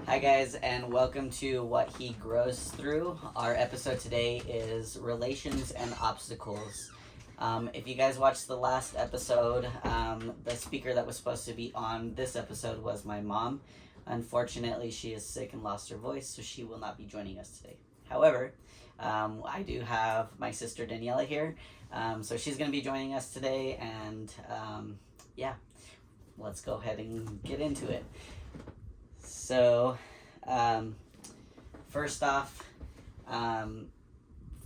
Hi, guys, and welcome to What He Grows Through. Our episode today is Relations and Obstacles. If you guys watched the last episode, the speaker that was supposed to be on this episode was my mom. Unfortunately, she is sick and lost her voice, so she will not be joining us today. However, I do have my sister Daniela here, so she's going to be joining us today, and yeah, let's go ahead and get into it. So, first off,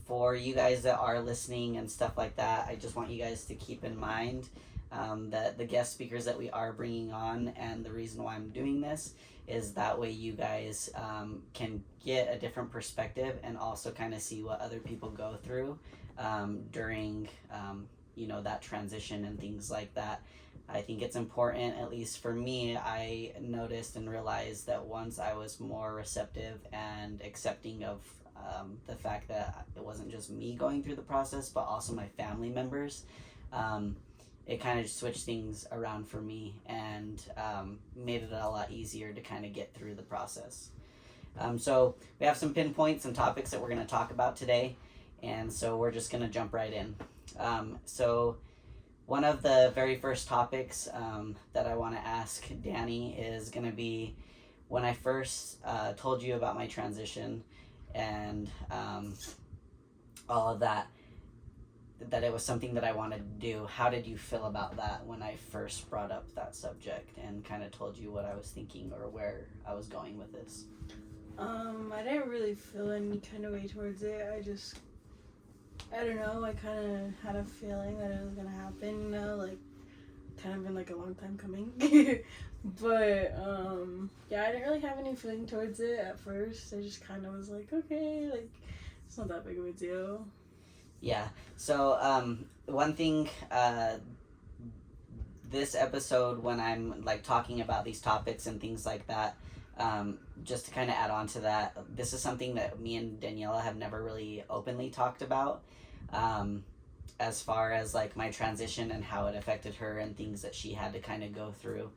for you guys that are listening and stuff like that, I just want you guys to keep in mind that the guest speakers that we are bringing on, and the reason why I'm doing this is that way you guys can get a different perspective and also kind of see what other people go through during that transition and things like that. I think it's important, at least for me, I noticed and realized that once I was more receptive and accepting of the fact that it wasn't just me going through the process, but also my family members, it kind of switched things around for me and made it a lot easier to kind of get through the process. So we have some pinpoints and topics that we're going to talk about today, and so we're just going to jump right in. So one of the very first topics that I want to ask Danny is going to be when I first told you about my transition and all of that it was something that I wanted to do. How did you feel about that when I first brought up that subject and kind of told you what I was thinking or where I was going with this? I didn't really feel any kind of way towards it. I don't know, I kind of had a feeling that it was going to happen, kind of been like a long time coming. But, yeah, I didn't really have any feeling towards it at first. I just kind of was like, okay, it's not that big of a deal. Yeah, so, one thing, this episode, when I'm, talking about these topics and things like that, just to kind of add on to that, this is something that me and Daniela have never really openly talked about, as far as my transition and how it affected her and things that she had to kind of go through.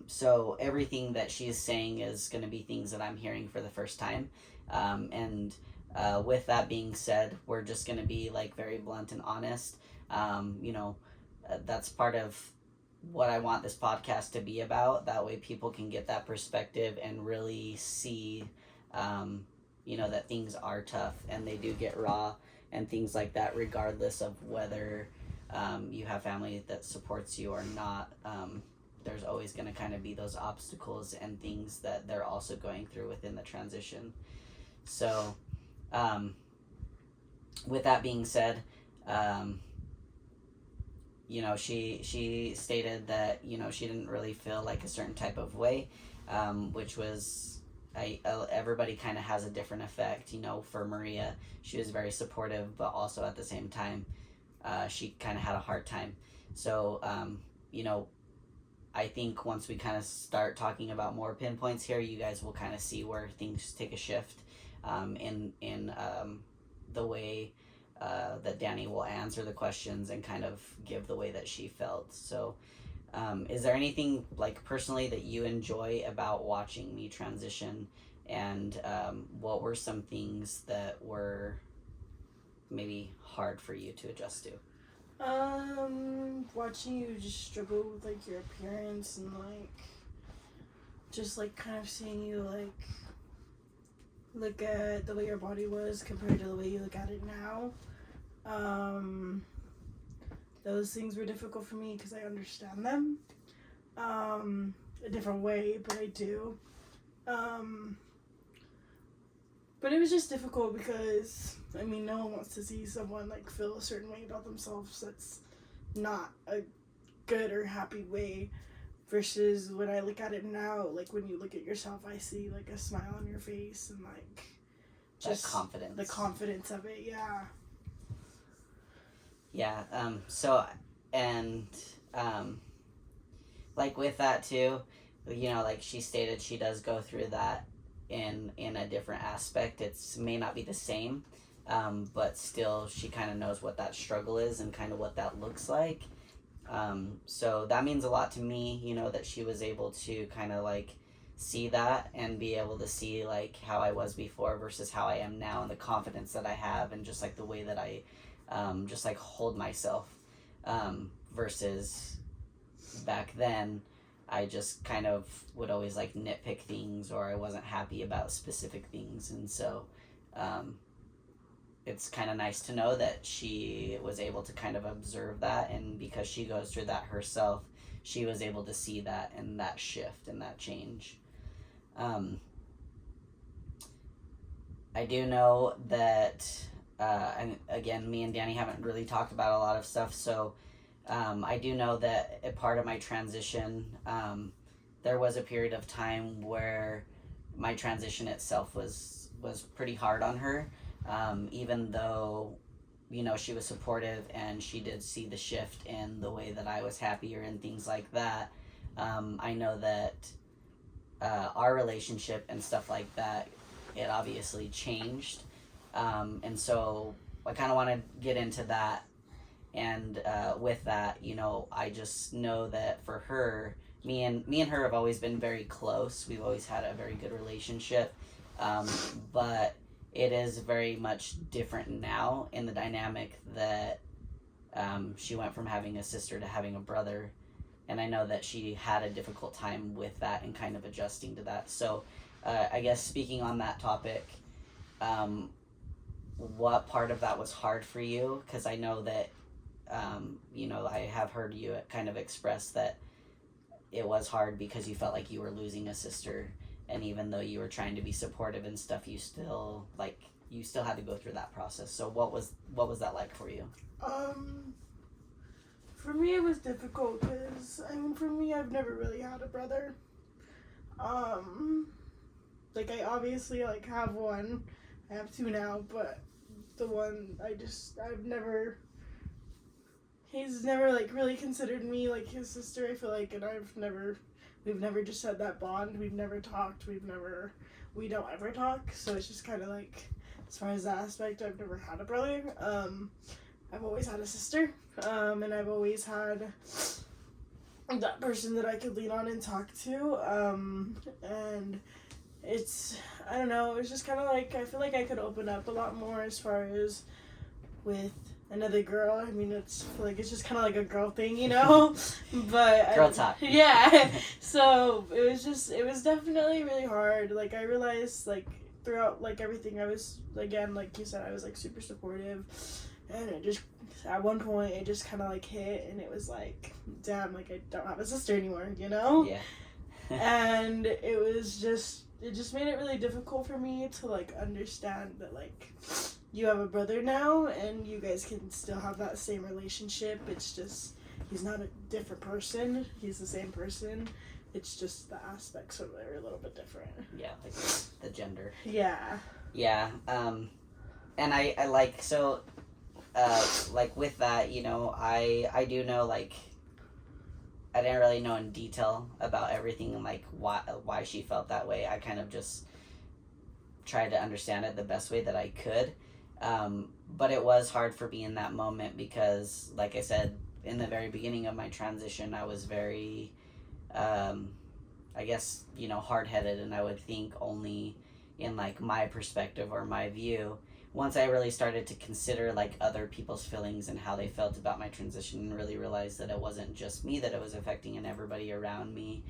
So everything that she's saying is going to be things that I'm hearing for the first time. And with that being said, we're just going to be very blunt and honest. That's part of what I want this podcast to be about. That way people can get that perspective and really see, that things are tough and they do get raw and things like that, regardless of whether you have family that supports you or not. There's always going to kind of be those obstacles and things that they're also going through within the transition. So, with that being said, she stated that, she didn't really feel like a certain type of way, which was, everybody kind of has a different effect. For Maria, she was very supportive, but also at the same time, she kind of had a hard time. So, I think once we kind of start talking about more pinpoints here, you guys will kind of see where things take a shift in the way that Danny will answer the questions and kind of give the way that she felt. So, is there anything personally that you enjoy about watching me transition, and what were some things that were maybe hard for you to adjust to? Watching you just struggle with your appearance and just kind of seeing you look at the way your body was compared to the way you look at it now. Those things were difficult for me because I understand them a different way, but I do. But it was just difficult because, no one wants to see someone feel a certain way about themselves. That's not a good or happy way. Versus when I look at it now, when you look at yourself, I see a smile on your face and just that confidence. The confidence of it, yeah. Yeah, so, and, with that too, she stated she does go through that in a different aspect. It may not be the same, but still she kind of knows what that struggle is and kind of what that looks like. So that means a lot to me, that she was able to kind of see that and be able to see like how I was before versus how I am now, and the confidence that I have, and just like the way that I just like hold myself, versus back then I just kind of would always like nitpick things, or I wasn't happy about specific things. And so it's kind of nice to know that she was able to kind of observe that, and because she goes through that herself, she was able to see that and that shift and that change. I do know that, and again, me and Danny haven't really talked about a lot of stuff, so I do know that a part of my transition, there was a period of time where my transition itself was pretty hard on her, even though, you know, she was supportive and she did see the shift in the way that I was happier and things like that. I know that our relationship and stuff like that, it obviously changed, and so I kind of want to get into that. And with that, you know, I just know that for her, me and her have always been very close. We've always had a very good relationship, but it is very much different now in the dynamic that she went from having a sister to having a brother, and I know that she had a difficult time with that and kind of adjusting to that. So I guess speaking on that topic, what part of that was hard for you? Because I know that, you know, I have heard you kind of express that it was hard because you felt like you were losing a sister, and even though you were trying to be supportive and stuff, you still had to go through that process. So what was that like for you? For me, it was difficult because, I mean, for me, I've never really had a brother. Like, I obviously, like, have one. I have two now, but the one he's never, like, really considered me like his sister, I feel like, and we've never just had that bond. We've never talked. We don't ever talk, so it's just kind of like, as far as that aspect, I've never had a brother. I've always had a sister, and I've always had that person that I could lean on and talk to, and I don't know, it's just kind of like, I feel like I could open up a lot more as far as with another girl. I mean, it's just kind of like a girl thing, you know, but Girl talk. Yeah, so it was definitely really hard. Like, I realized, like, throughout, like, everything, I was, again, like you said, I was, like, super supportive, and it just, at one point, it just kind of, like, hit, and it was like, damn, like, I don't have a sister anymore, you know? Yeah. And it just made it really difficult for me to, like, understand that, like, you have a brother now, and you guys can still have that same relationship. It's just, he's not a different person, he's the same person. It's just the aspects of it are a little bit different. Yeah, like the gender. Yeah. Yeah, and I like, so, like, with that, you know, I do know, like, I didn't really know in detail about everything and, like, why she felt that way. I kind of just tried to understand it the best way that I could, but it was hard for me in that moment because, like I said, in the very beginning of my transition, I was very, I guess, you know, hard-headed, and I would think only in, like, my perspective or my view. Once I really started to consider, like, other people's feelings and how they felt about my transition, and really realized that it wasn't just me that it was affecting and everybody around me,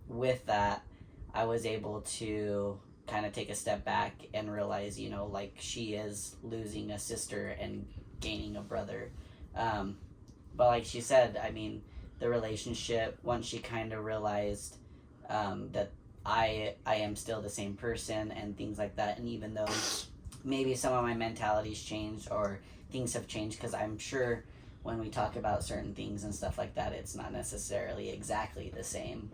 with that, I was able to kind of take a step back and realize, you know, like, she is losing a sister and gaining a brother. But like she said, I mean, the relationship, once she kind of realized that I am still the same person and things like that, and even though maybe some of my mentality's changed or things have changed, because I'm sure when we talk about certain things and stuff like that, it's not necessarily exactly the same.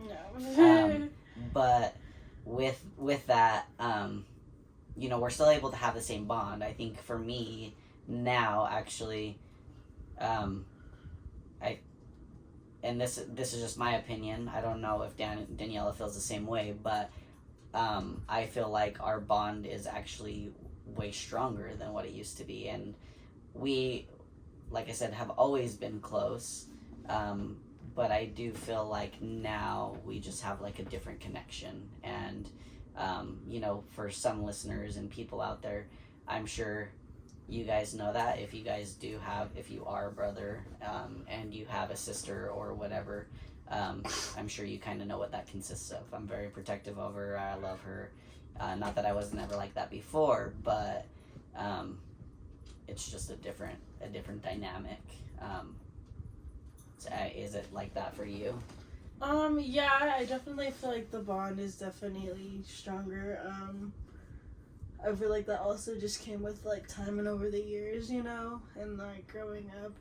No. But with that, you know, we're still able to have the same bond. I think for me now, actually, and this is just my opinion. I don't know if Daniela feels the same way, but I feel like our bond is actually way stronger than what it used to be, and we, like I said, have always been close, but I do feel like now we just have like a different connection. And for some listeners and people out there, I'm sure you guys know that if you are a brother, and you have a sister or whatever, I'm sure you kind of know what that consists of. I'm very protective of her. I love her. Not that I wasn't ever like that before, but it's just a different dynamic. Is it like that for you? Yeah, I definitely feel like the bond is definitely stronger. I feel like that also just came with like time and over the years, and like growing up.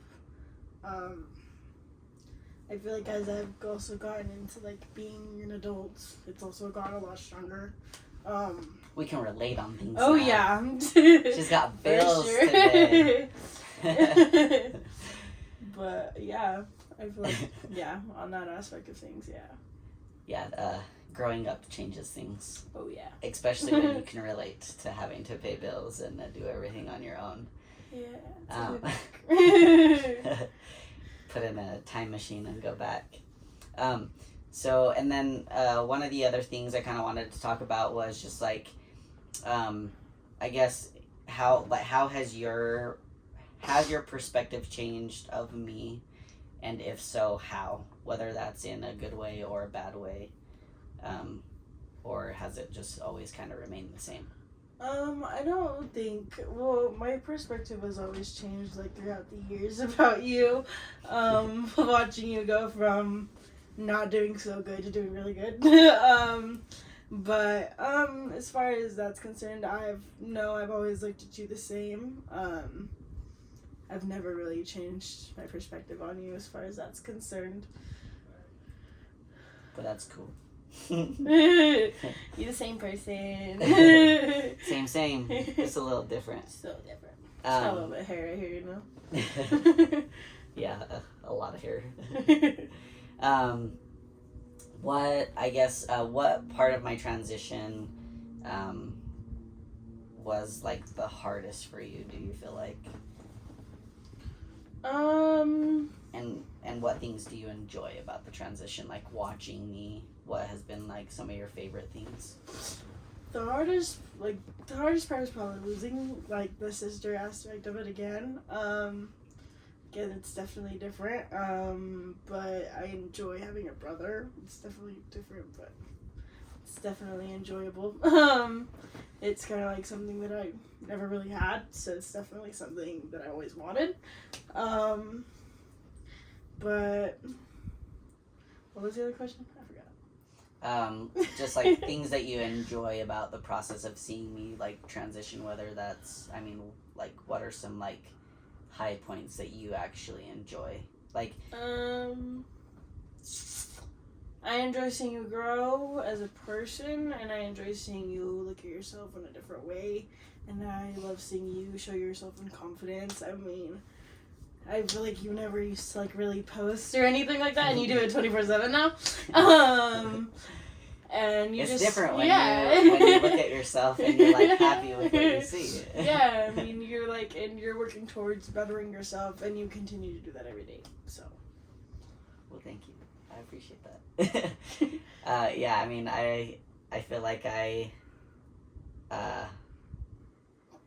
I feel like as I've also gotten into like being an adult, it's also gotten a lot stronger. We can relate on things. Oh now. Yeah. She's got bills today. But yeah, I feel like on that aspect of things, growing up changes things. Oh yeah. Especially when you can relate to having to pay bills and do everything on your own. Yeah. Put in a time machine and go back. So, and then one of the other things I kind of wanted to talk about was just like, I guess how has your perspective changed of me, and if so, how? Whether that's in a good way or a bad way, or has it just always kind of remained the same? I don't think. Well, my perspective has always changed like throughout the years about you. Watching you go from not doing so good to doing really good. But as far as that's concerned, I've always looked at you the same. I've never really changed my perspective on you as far as that's concerned. But that's cool. You're the same person. Same. Just a little different. So different. A little bit of hair right here, Yeah, a lot of hair. What part of my transition was like the hardest for you, do you feel like? And what things do you enjoy about the transition? Like watching me, what has been like some of your favorite things? The hardest part is probably losing like the sister aspect of it again. Again, it's definitely different. But I enjoy having a brother. It's definitely different, but it's definitely enjoyable. It's kind of like something that I never really had, so it's definitely something that I always wanted. But what was the other question? I forgot. Just like things that you enjoy about the process of seeing me like transition, whether that's, like what are some like high points that you actually enjoy? Like, I enjoy seeing you grow as a person, and I enjoy seeing you look at yourself in a different way, and I love seeing you show yourself in confidence. I feel like you never used to like really post or anything like that, and you do it 24/7 now. And you it's just different when you look at yourself and you're like happy with what you see. Yeah, you're like, and you're working towards bettering yourself, and you continue to do that every day. So. Well, thank you. I appreciate that. I feel like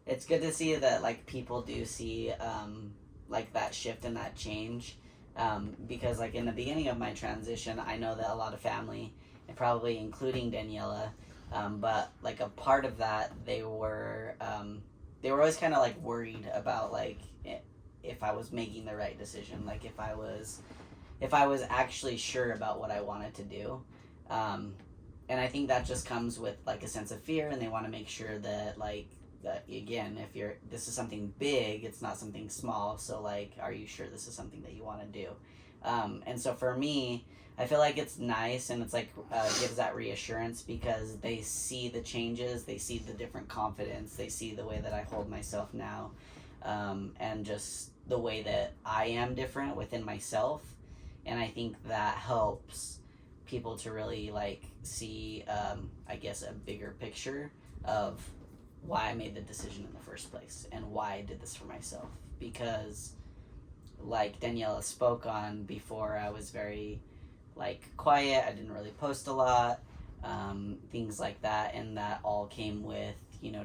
it's good to see that like people do see like that shift and that change, because like in the beginning of my transition, I know that a lot of family, and probably including Daniela, but like a part of that, they were always kind of like worried about like if I was making the right decision, like if I was actually sure about what I wanted to do. And I think that just comes with like a sense of fear, and they want to make sure that like that again, if this is something big, it's not something small. So like, are you sure this is something that you want to do? And so for me, I feel like it's nice, and it's like gives that reassurance because they see the changes, they see the different confidence, they see the way that I hold myself now, and just the way that I am different within myself. And I think that helps people to really like see, I guess, a bigger picture of why I made the decision in the first place and why I did this for myself. Because like Daniela spoke on before, I was very like quiet. I didn't really post a lot, things like that, and that all came with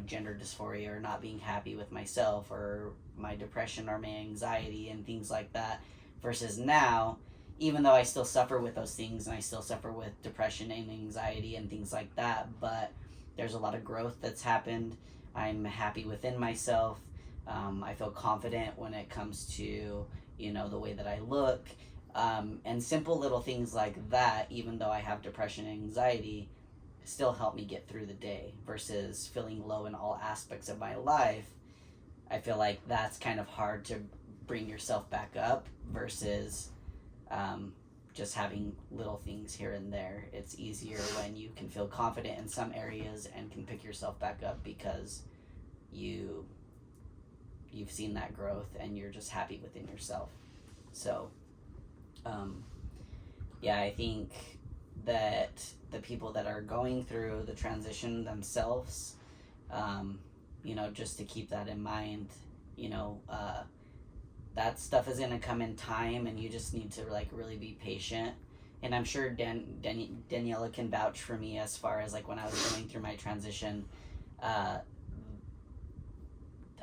gender dysphoria or not being happy with myself or my depression or my anxiety and things like that. Versus now, even though I still suffer with those things and I still suffer with depression and anxiety and things like that, but there's a lot of growth that's happened. I'm happy within myself. I feel confident when it comes to the way that I look, and simple little things like that. Even though I have depression and anxiety, still help me get through the day. Versus feeling low in all aspects of my life, I feel like that's kind of hard to bring yourself back up. Versus just having little things here and there. It's easier when you can feel confident in some areas and can pick yourself back up because you've seen that growth and you're just happy within yourself. So yeah, I think that the people that are going through the transition themselves, just to keep that in mind, that stuff is going to come in time, and you just need to like really be patient. And I'm sure Daniela can vouch for me as far as like when I was going through my transition. I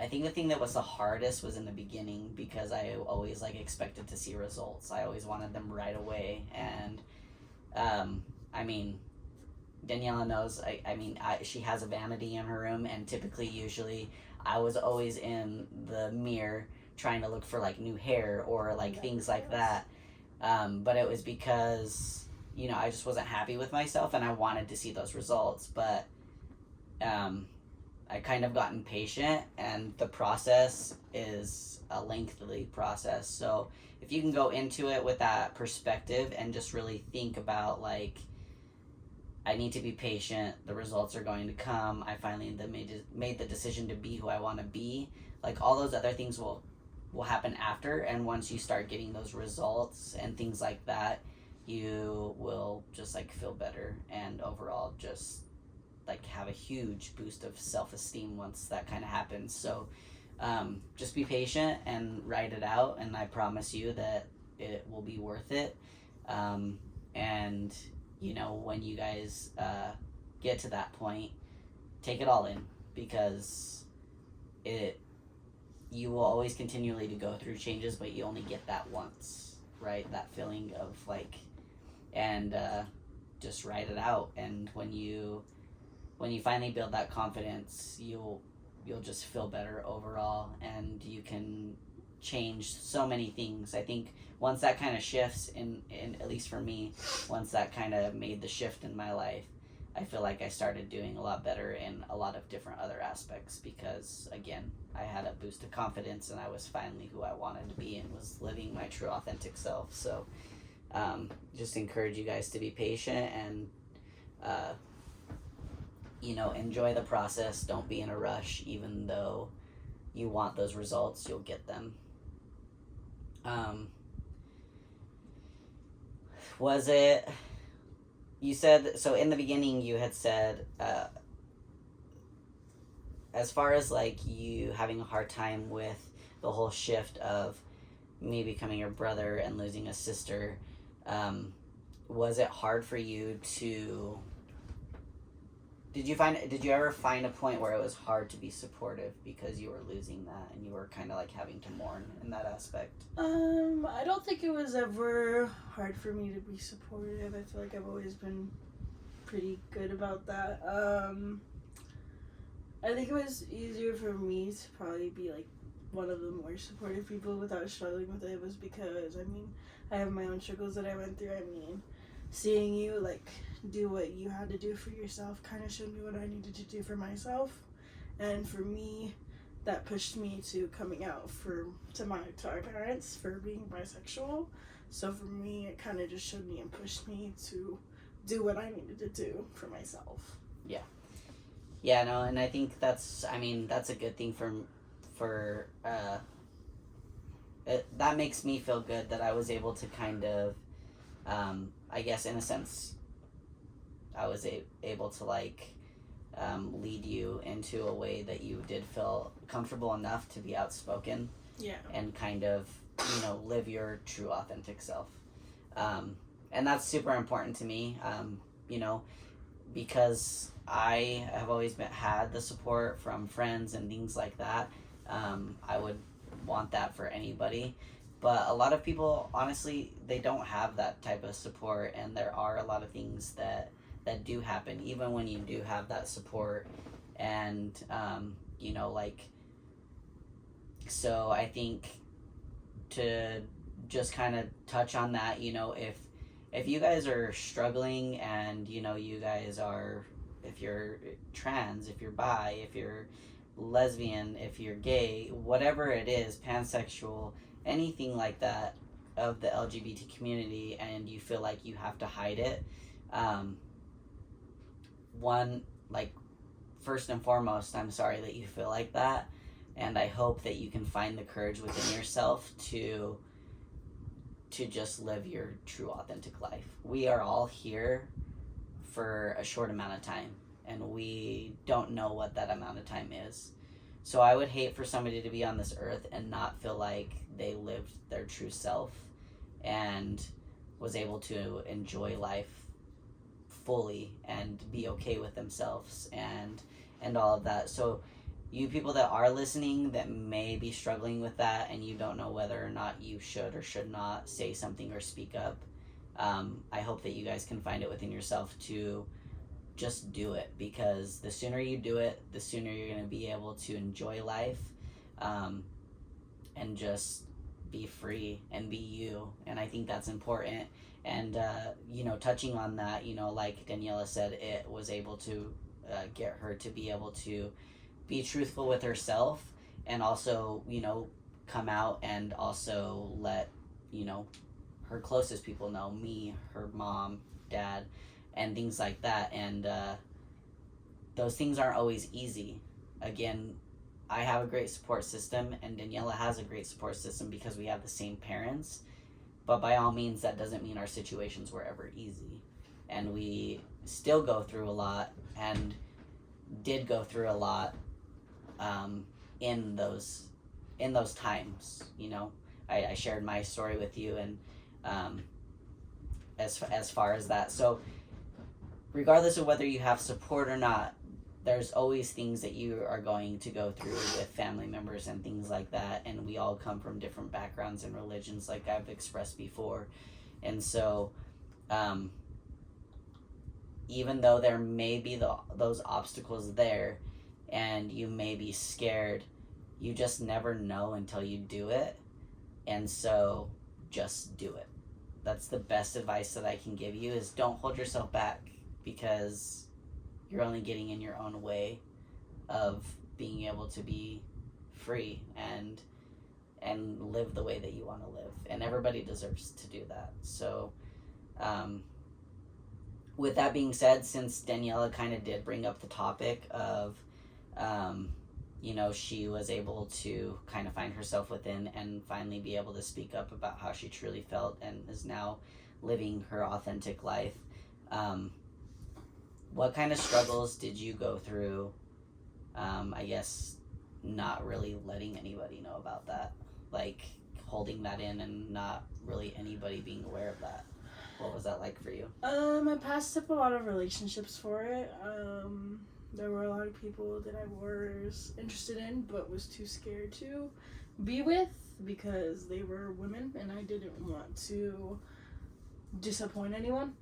think the thing that was the hardest was in the beginning, because I always like expected to see results. I always wanted them right away. And Daniela knows, she has a vanity in her room, and usually I was always in the mirror trying to look for like new hair or like things like that. But it was because I just wasn't happy with myself and I wanted to see those results. But I kind of got impatient, and the process is a lengthy process. So if you can go into it with that perspective and just really think about like, I need to be patient, the results are going to come, I finally made the decision to be who I want to be, like all those other things will happen after. And once you start getting those results and things like that, you will just like feel better and overall just like have a huge boost of self-esteem once that kind of happens. So just be patient and ride it out, and I promise you that it will be worth it. And when you guys get to that point, take it all in, because you will always continually to go through changes, but you only get that once, right? That feeling of like, and just ride it out. And when you finally build that confidence, you'll just feel better overall, and you can change so many things. I think once that kind of shifts in at least for me, once that kind of made the shift in my life, I feel like I started doing a lot better in a lot of different other aspects, because again, I had a boost of confidence and I was finally who I wanted to be and was living my true authentic self. So just encourage you guys to be patient and enjoy the process. Don't be in a rush. Even though you want those results, you'll get them. Was it, you said, so in the beginning you had said, as far as like you having a hard time with the whole shift of me becoming your brother and losing a sister, was it hard for you to, did you ever find a point where it was hard to be supportive because you were losing that and you were kind of like having to mourn in that aspect? I don't think it was ever hard for me to be supportive. I feel like I've always been pretty good about that. I think it was easier for me to probably be like one of the more supportive people without struggling with it, was because I have my own struggles that I went through. Seeing you like do what you had to do for yourself kind of showed me what I needed to do for myself, and for me that pushed me to coming out to our parents for being bisexual. So for me, it kind of just showed me and pushed me to do what I needed to do for myself. Yeah, no, and I think that's a good thing for that makes me feel good that I was able to kind of, I guess in a sense, I was able to like lead you into a way that you did feel comfortable enough to be outspoken. Yeah. And kind of live your true authentic self. And that's super important to me, you know, because I have always had the support from friends and things like that. I would want that for anybody. But a lot of people, honestly, they don't have that type of support, and there are a lot of things that do happen, even when you do have that support. And, like, so I think to just kind of touch on that, if you guys are struggling and, you guys are, if you're trans, if you're bi, if you're lesbian, if you're gay, whatever it is, pansexual, anything like that of the LGBT community, and you feel like you have to hide it, one, like, first and foremost, I'm sorry that you feel like that, and I hope that you can find the courage within yourself to just live your true authentic life. We are all here for a short amount of time, and we don't know what that amount of time is. So I would hate for somebody to be on this earth and not feel like they lived their true self and was able to enjoy life fully and be okay with themselves and all of that. So you people that are listening that may be struggling with that and you don't know whether or not you should or should not say something or speak up, I hope that you guys can find it within yourself to just do it, because the sooner you do it, the sooner you're going to be able to enjoy life, and just be free and be you. And I think that's important. And touching on that, like Daniela said, it was able to get her to be able to be truthful with herself, and also come out and also let her closest people know, me, her mom, dad, and things like that. And those things aren't always easy. Again, I have a great support system, and Daniela has a great support system because we have the same parents. But by all means, that doesn't mean our situations were ever easy. And we still go through a lot, and did go through a lot in those times. I shared my story with you, and as far as that. So regardless of whether you have support or not, there's always things that you are going to go through with family members and things like that, and we all come from different backgrounds and religions, like I've expressed before. And so even though there may be those obstacles there and you may be scared, you just never know until you do it. And so just do it. That's the best advice that I can give you, is don't hold yourself back, because you're only getting in your own way of being able to be free and live the way that you want to live. And everybody deserves to do that. So with that being said, since Daniela kind of did bring up the topic of she was able to kind of find herself within and finally be able to speak up about how she truly felt and is now living her authentic life. What kind of struggles did you go through? I guess not really letting anybody know about that, like holding that in and not really anybody being aware of that. What was that like for you? I passed up a lot of relationships for it. There were a lot of people that I was interested in but was too scared to be with because they were women and I didn't want to disappoint anyone.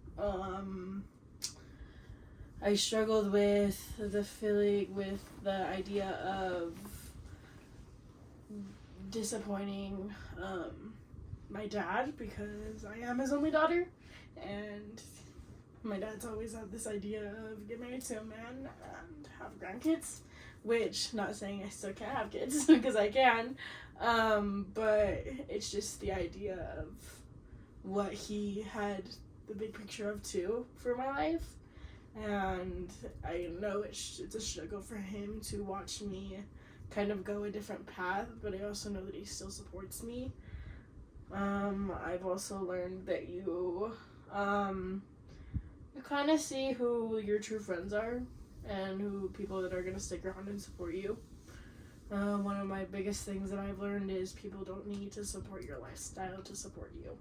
I struggled with the idea of disappointing my dad, because I am his only daughter, and my dad's always had this idea of get married to a man and have grandkids, which, not saying I still can't have kids, because I can, but it's just the idea of what he had the big picture of too for my life. And I know it's a struggle for him to watch me kind of go a different path, but I also know that he still supports me. I've also learned that you kind of see who your true friends are and who people that are going to stick around and support you. One of my biggest things that I've learned is people don't need to support your lifestyle to support you.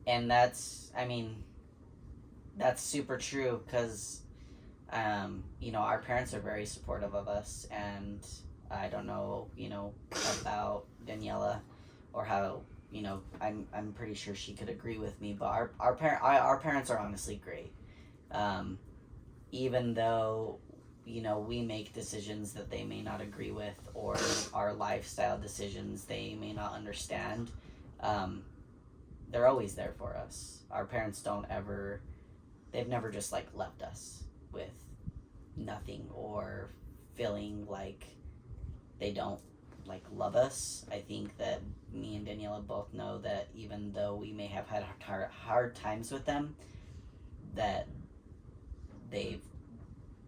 And that's, I mean, that's super true because, you know, our parents are very supportive of us, and I don't know, you know, about Daniela or how, you know, I'm pretty sure she could agree with me, but our parents are honestly great. Even though, you know, we make decisions that they may not agree with, or our lifestyle decisions they may not understand, they're always there for us. Our parents they've never just like left us with nothing or feeling like they don't like love us. I think that me and Daniela both know that even though we may have had hard times with them, that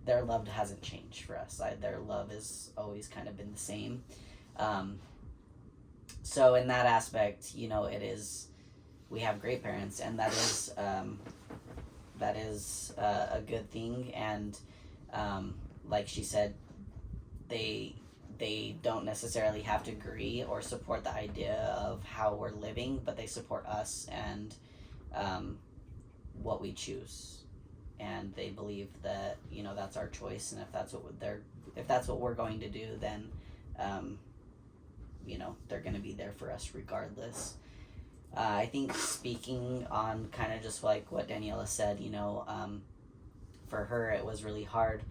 their love hasn't changed for us. Their love has always kind of been the same. So in that aspect, you know, we have great parents, and that is a good thing. And like she said, they don't necessarily have to agree or support the idea of how we're living, but they support us and what we choose. And they believe that, you know, that's our choice, and if that's what we're going to do, then you know, they're going to be there for us regardless. I think speaking on kind of just like what Daniela said, you know, for her it was really hard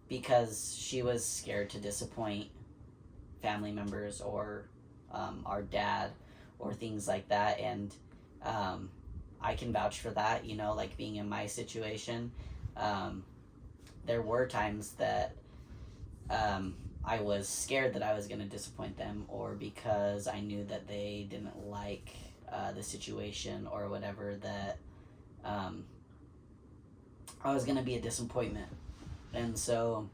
because she was scared to disappoint family members or our dad or things like that. And I can vouch for that, you know, like being in my situation. There were times that I was scared that I was going to disappoint them, or because I knew that they didn't like the situation or whatever, that I was going to be a disappointment. And so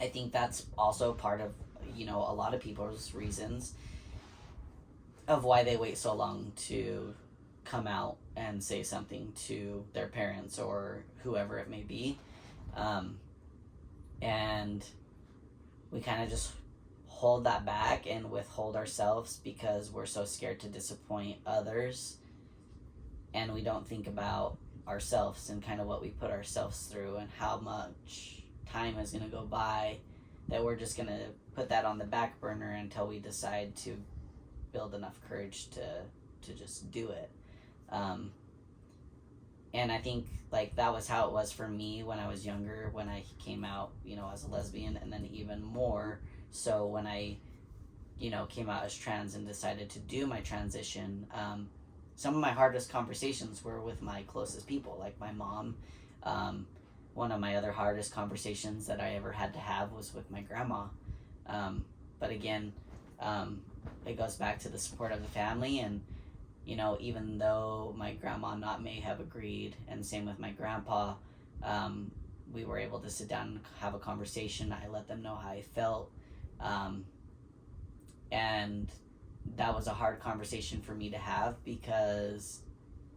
I think that's also part of, you know, a lot of people's reasons of why they wait so long to come out and say something to their parents or whoever it may be. And we kind of just hold that back and withhold ourselves because we're so scared to disappoint others, and we don't think about ourselves and kind of what we put ourselves through and how much time is going to go by, that we're just going to put that on the back burner until we decide to build enough courage to just do it. And I think like that was how it was for me when I was younger, when I came out, you know, as a lesbian, and then even more so when I, you know, came out as trans and decided to do my transition. Some of my hardest conversations were with my closest people, like my mom. One of my other hardest conversations that I ever had to have was with my grandma. But again, it goes back to the support of the family. And you know, even though my grandma may have agreed, and same with my grandpa, we were able to sit down and have a conversation. I let them know how I felt. And that was a hard conversation for me to have because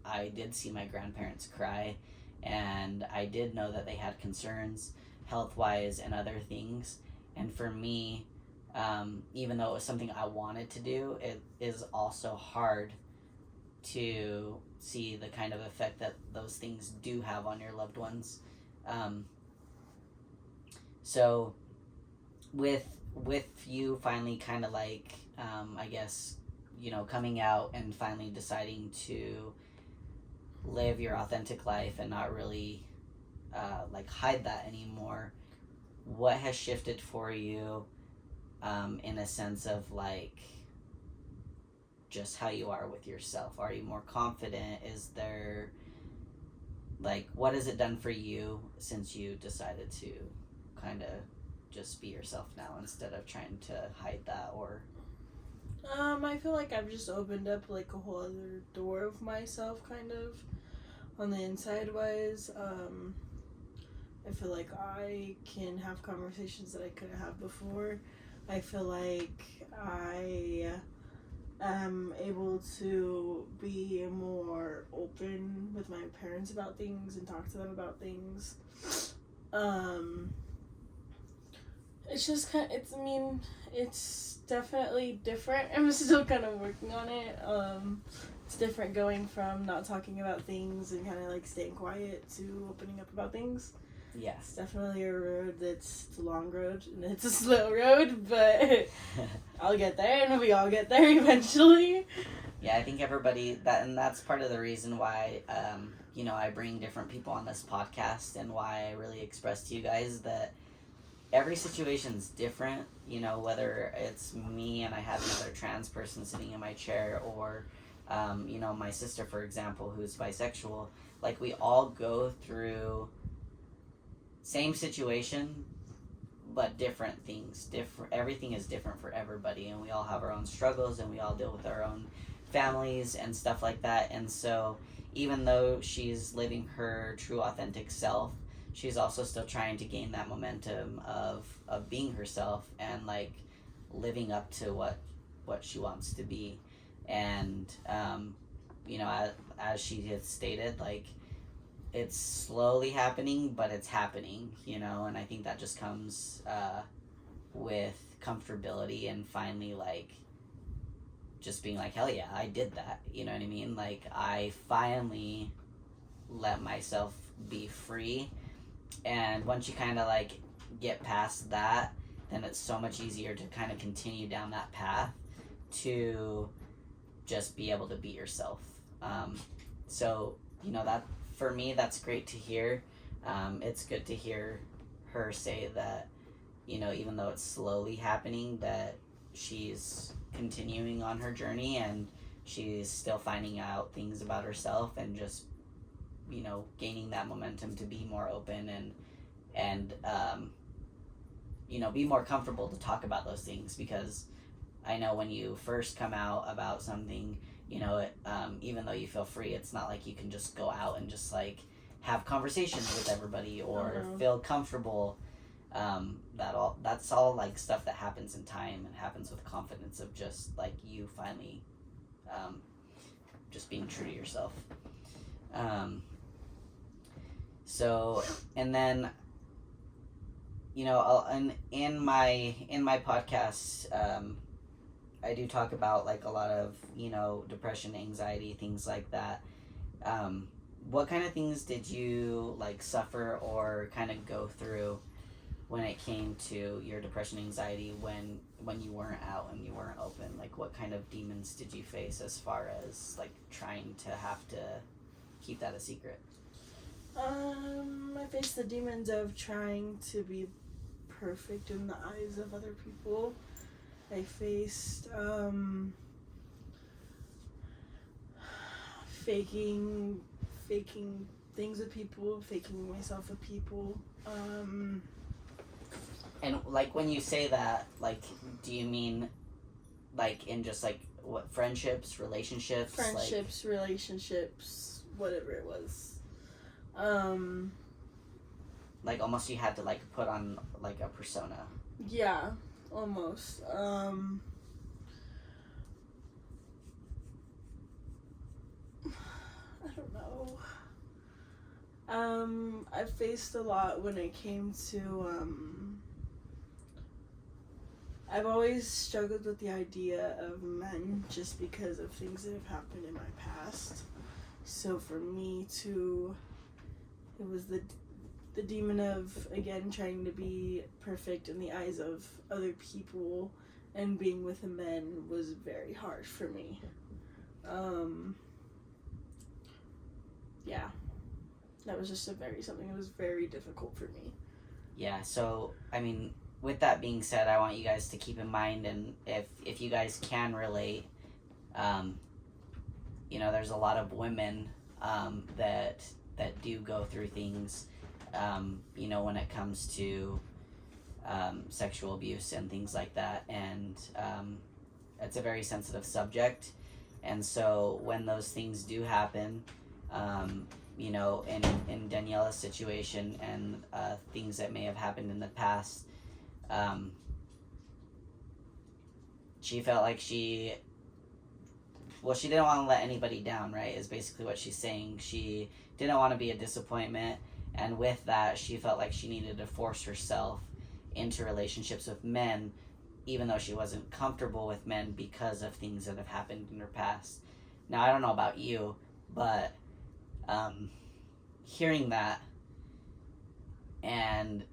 I did see my grandparents cry, and I did know that they had concerns health-wise and other things. And for me, even though it was something I wanted to do, it is also hard to see the kind of effect that those things do have on your loved ones. So with you finally kind of like, I guess, you know, coming out and finally deciding to live your authentic life and not really like hide that anymore, what has shifted for you in a sense of like just how you are with yourself? Are you more confident? Is there, like, what has it done for you since you decided to kind of just be yourself now instead of trying to hide that? Or I feel like I've just opened up like a whole other door of myself, kind of on the inside wise. I feel like I can have conversations that I couldn't have before. I feel like I am able to be more open with my parents about things and talk to them about things. It's just kind. It's. I mean, it's definitely different. I'm still kind of working on it. It's different going from not talking about things and kind of like staying quiet to opening up about things. It's Yes. definitely a road it's a long road and it's a slow road, but I'll get there and we all get there eventually. Yeah, I think everybody that's part of the reason why I bring different people on this podcast, and why I really express to you guys that every situation's different. Whether it's me and I have another trans person sitting in my chair, or my sister, for example, who's bisexual. Like, we all go through same situation, but different things. Everything is different for everybody, and we all have our own struggles, and we all deal with our own families and stuff like that. And so even though she's living her true authentic self, she's also still trying to gain that momentum of being herself, and like living up to what she wants to be. And as she had stated, like, it's slowly happening, but it's happening, and I think that just comes with comfortability, and finally, like, just being like, hell yeah, I did that. You know what I mean? Like, I finally let myself be free. And once you kind of like get past that, then it's so much easier to kind of continue down that path to just be able to be yourself. So that, for me, that's great to hear. It's good to hear her say that, even though it's slowly happening, that she's continuing on her journey, and she's still finding out things about herself, and just gaining that momentum to be more open, and be more comfortable to talk about those things. Because I know when you first come out about something, even though you feel free, it's not like you can just go out and just like have conversations with everybody, or feel comfortable. That's all like stuff that happens in time, and happens with confidence of just like you finally just being true to yourself. So, and then in my podcast, I do talk about like a lot of depression, anxiety, things like that. What kind of things did you like suffer or kind of go through when it came to your depression, anxiety, when you weren't out and you weren't open? Like, what kind of demons did you face as far as like trying to have to keep that a secret? I faced the demons of trying to be perfect in the eyes of other people. I faced faking things with people, faking myself with people. And like, when you say that, like, do you mean like in just like what, friendships, relationships, relationships, whatever it was. Like, almost you had to like put on like a persona. Yeah, almost. I don't know. I faced a lot when it came to I've always struggled with the idea of men, just because of things that have happened in my past. So for me it was the demon of, again, trying to be perfect in the eyes of other people, and being with men was very hard for me. Yeah, that was just something that was very difficult for me. Yeah, so I mean, with that being said, I want you guys to keep in mind, and if you guys can relate, there's a lot of women that do go through things, when it comes to sexual abuse and things like that, and it's a very sensitive subject. And so when those things do happen, in Daniela's situation, and things that may have happened in the past, she felt like she didn't want to let anybody down, right, is basically what she's saying. She didn't want to be a disappointment, and with that, she felt like she needed to force herself into relationships with men, even though she wasn't comfortable with men because of things that have happened in her past. Now, I don't know about you, but hearing that and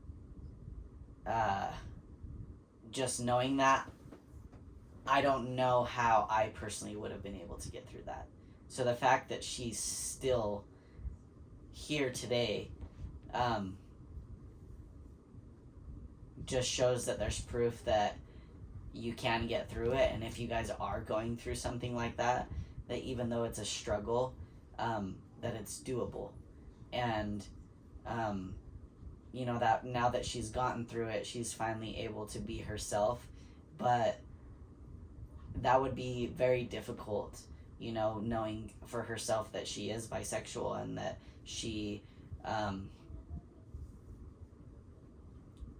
just knowing that, I don't know how I personally would have been able to get through that. So the fact that she's still here today just shows that there's proof that you can get through it. And if you guys are going through something like that, that even though it's a struggle, that it's doable. And that now that she's gotten through it, she's finally able to be herself. But that would be very difficult, knowing for herself that she is bisexual and that she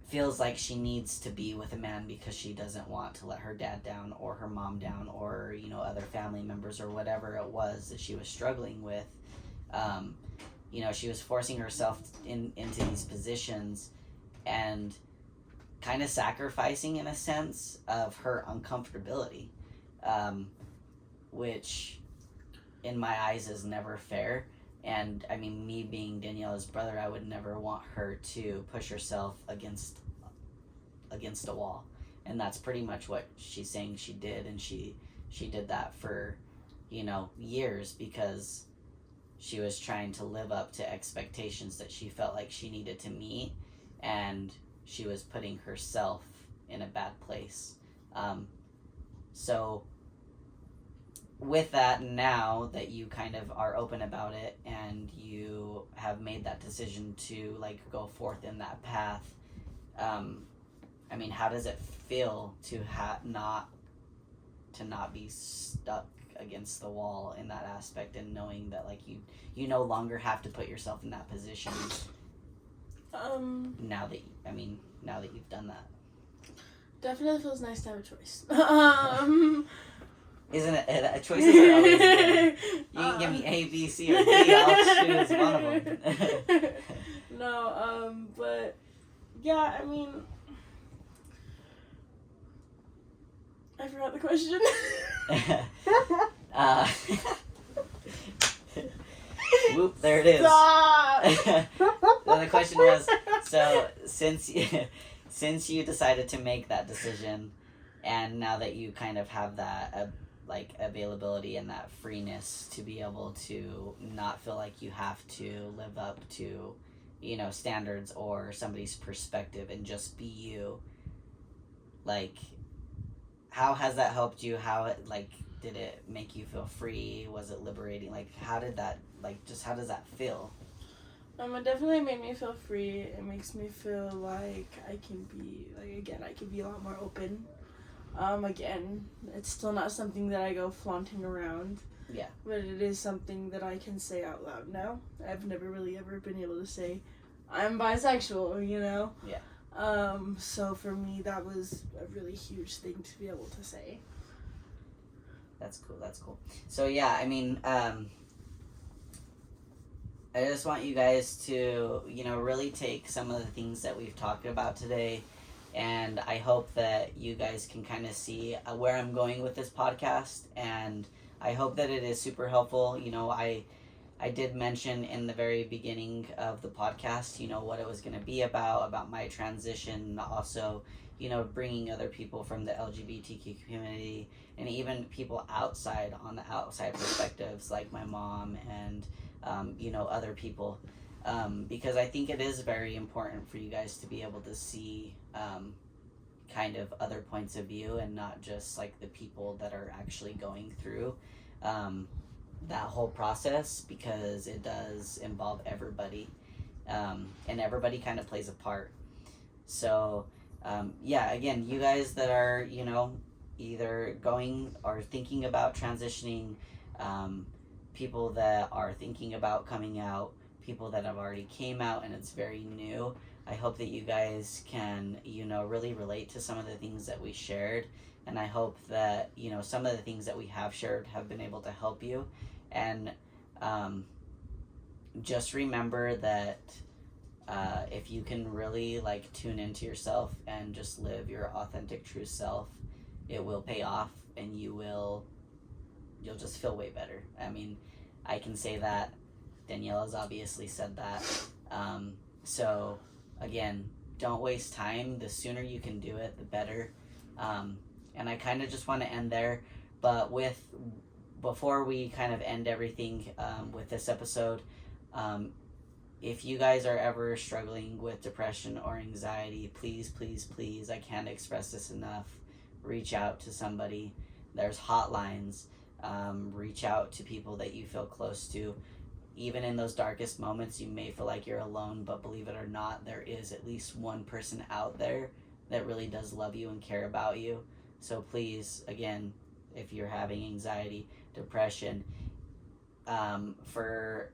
feels like she needs to be with a man because she doesn't want to let her dad down or her mom down or other family members or whatever it was that she was struggling with. She was forcing herself into these positions and kind of sacrificing, in a sense, of her uncomfortability, which in my eyes is never fair. And I mean, me being Daniela's brother, I would never want her to push herself against a wall. And that's pretty much what she's saying she did. And she did that for years because she was trying to live up to expectations that she felt like she needed to meet, and she was putting herself in a bad place. So with that, now that you kind of are open about it and you have made that decision to go forth in that path, I mean, how does it feel to not be stuck against the wall in that aspect, and knowing that you no longer have to put yourself in that position now that you've done that? Definitely feels nice to have a choice. Isn't it? Choices are always good. You can give me A, B, C, or D. I'll choose one of them. No, but yeah, I mean, I forgot the question. Whoop, there it is. Stop! So the question was, so since you decided to make that decision, and now that you kind of have that availability and that freeness to be able to not feel like you have to live up to standards or somebody's perspective and just be you, how has that helped you? Did it make you feel free? Was it liberating? How did that, how does that feel? It definitely made me feel free. It makes me feel like I can be, I can be a lot more open. Again, it's still not something that I go flaunting around. Yeah. But it is something that I can say out loud now. I've never really ever been able to say, I'm bisexual, Yeah. So for me, that was a really huge thing to be able to say. That's cool. So yeah, I mean, I just want you guys to, really take some of the things that we've talked about today, and I hope that you guys can kind of see where I'm going with this podcast, and I hope that it is super helpful. I did mention in the very beginning of the podcast, what it was going to be about my transition, also, bringing other people from the LGBTQ community and even people outside on the outside perspectives like my mom and, other people, because I think it is very important for you guys to be able to see kind of other points of view and not just the people that are actually going through that whole process, because it does involve everybody, and everybody kind of plays a part. So again, you guys that are either going or thinking about transitioning, people that are thinking about coming out, people that have already came out and it's very new, I hope that you guys can really relate to some of the things that we shared, and I hope that some of the things that we have shared have been able to help you. And just remember that if you can really like tune into yourself and just live your authentic true self, it will pay off, and you'll just feel way better. I mean, I can say that. Danielle has obviously said that. So again, don't waste time. The sooner you can do it, the better. And I kind of just want to end there, but before we kind of end everything with this episode, if you guys are ever struggling with depression or anxiety, please, please, please, I can't express this enough, reach out to somebody. There's hotlines. Reach out to people that you feel close to. Even in those darkest moments, you may feel like you're alone, but believe it or not, there is at least one person out there that really does love you and care about you. So please, again, if you're having anxiety, depression, for,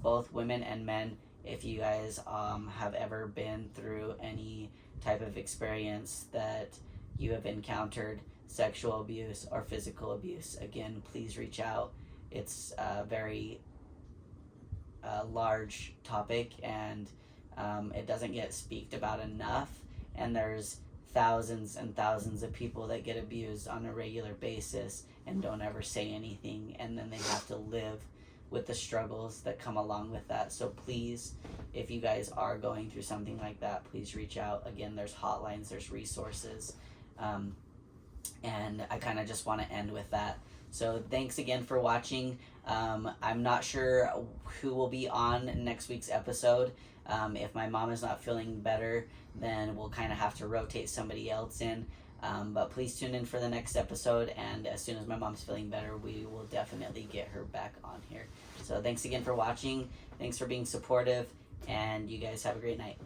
both women and men, if you guys have ever been through any type of experience that you have encountered sexual abuse or physical abuse, again, please reach out. It's very large topic, and it doesn't get speaked about enough, and there's thousands and thousands of people that get abused on a regular basis and don't ever say anything, and then they have to live with the struggles that come along with that. So please, if you guys are going through something like that, please reach out. Again, there's hotlines, there's resources, and I kind of just want to end with that. So thanks again for watching. I'm not sure who will be on next week's episode. If my mom is not feeling better, then we'll kind of have to rotate somebody else in. But please tune in for the next episode, and as soon as my mom's feeling better, we will definitely get her back on here. So thanks again for watching. Thanks for being supportive, and you guys have a great night.